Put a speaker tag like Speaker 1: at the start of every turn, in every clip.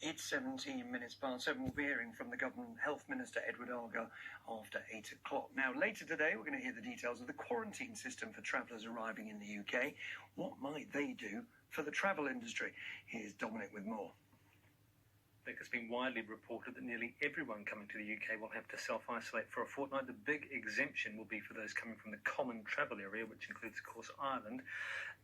Speaker 1: It's 17 minutes past 7. We'll be hearing from the Government Health Minister, Edward Argar, after 8 o'clock. Now, later today, we're going to hear the details of the quarantine system for travellers arriving in the UK. What might they do for the travel industry? Here's Dominic with more.
Speaker 2: It's been widely reported that nearly everyone coming to the UK will have to self-isolate for a fortnight. The big exemption will be for those coming from the common travel area, which includes, of course, Ireland.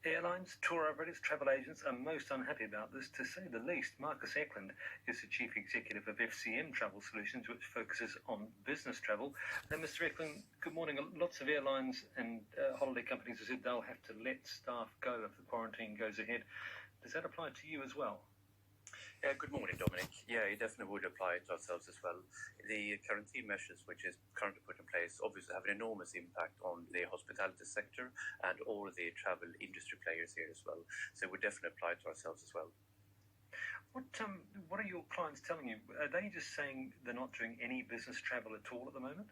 Speaker 2: Airlines, tour operators, travel agents are most unhappy about this, to say the least. Marcus Eklund is the Chief Executive of FCM Travel Solutions, which focuses on business travel. Now, Mr. Eklund, good morning. Lots of airlines and holiday companies have said they'll have to let staff go if the quarantine goes ahead. Does that apply to you as well?
Speaker 3: Good morning, Dominic. Yeah, it definitely would apply to ourselves as well. The quarantine measures which is currently put in place obviously have an enormous impact on the hospitality sector and all the travel industry players here as well. So it would definitely apply to ourselves as well.
Speaker 2: What are your clients telling you? Are they just saying they're not doing any business travel at all at the moment?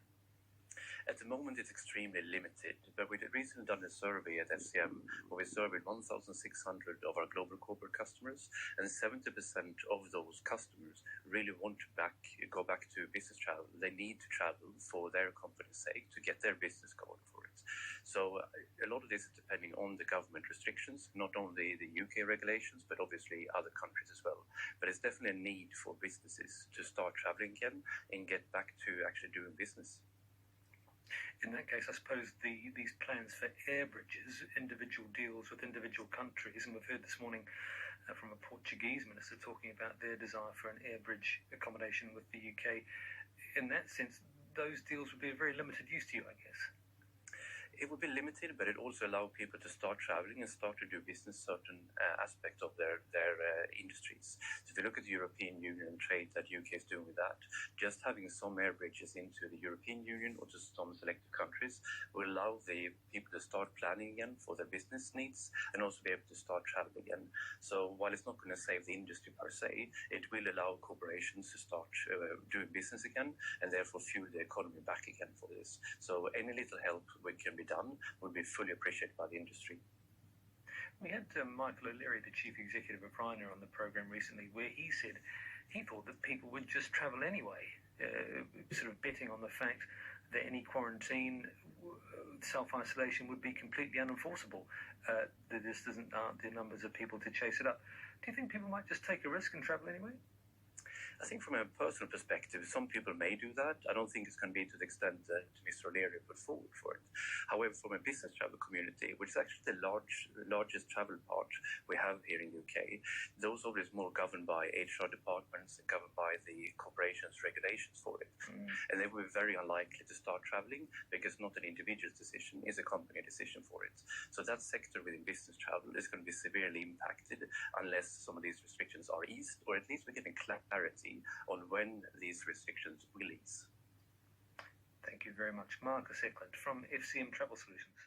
Speaker 3: At the moment, it's extremely limited, but we recently done a survey at FCM where we surveyed 1,600 of our global corporate customers, and 70% of those customers really want to go back to business travel. They need to travel for their company's sake to get their business going for it. So a lot of this is depending on the government restrictions, not only the UK regulations, but obviously other countries as well. But it's definitely a need for businesses to start traveling again and get back to actually doing business.
Speaker 2: In that case, I suppose these plans for air bridges, individual deals with individual countries, and we've heard this morning from a Portuguese minister talking about their desire for an air bridge accommodation with the UK. In that sense, those deals would be of very limited use to you, I guess.
Speaker 3: It would be limited, but it also allows people to start traveling and start to do business certain aspects of their industries. So if you look at the European Union and trade that UK is doing with that, just having some air bridges into the European Union or to some selected countries will allow the people to start planning again for their business needs and also be able to start traveling again. So while it's not going to save the industry per se, it will allow corporations to start doing business again and therefore fuel the economy back again for this. So any little help we can be done would be fully appreciated by the industry.
Speaker 2: We had Michael O'Leary, the Chief Executive of Ryanair, on the programme recently, where he said he thought that people would just travel anyway, sort of betting on the fact that any quarantine, self-isolation would be completely unenforceable. There just aren't the numbers of people to chase it up. Do you think people might just take a risk and travel anyway?
Speaker 3: I think from a personal perspective, some people may do that. I don't think it's going to be to the extent that Mr. O'Leary put forward for it. However, from a business travel community, which is actually the largest travel part we have here in the UK, those obviously more governed by HR departments and governed by the corporation's regulations for it. And they will be very unlikely to start traveling because not an individual's decision, is a company decision for it. So that sector within business travel is going to be severely impacted unless some of these restrictions are eased, or at least we're getting clarity on when these restrictions will ease.
Speaker 2: Thank you very much. Marcus Eklund from FCM Travel Solutions.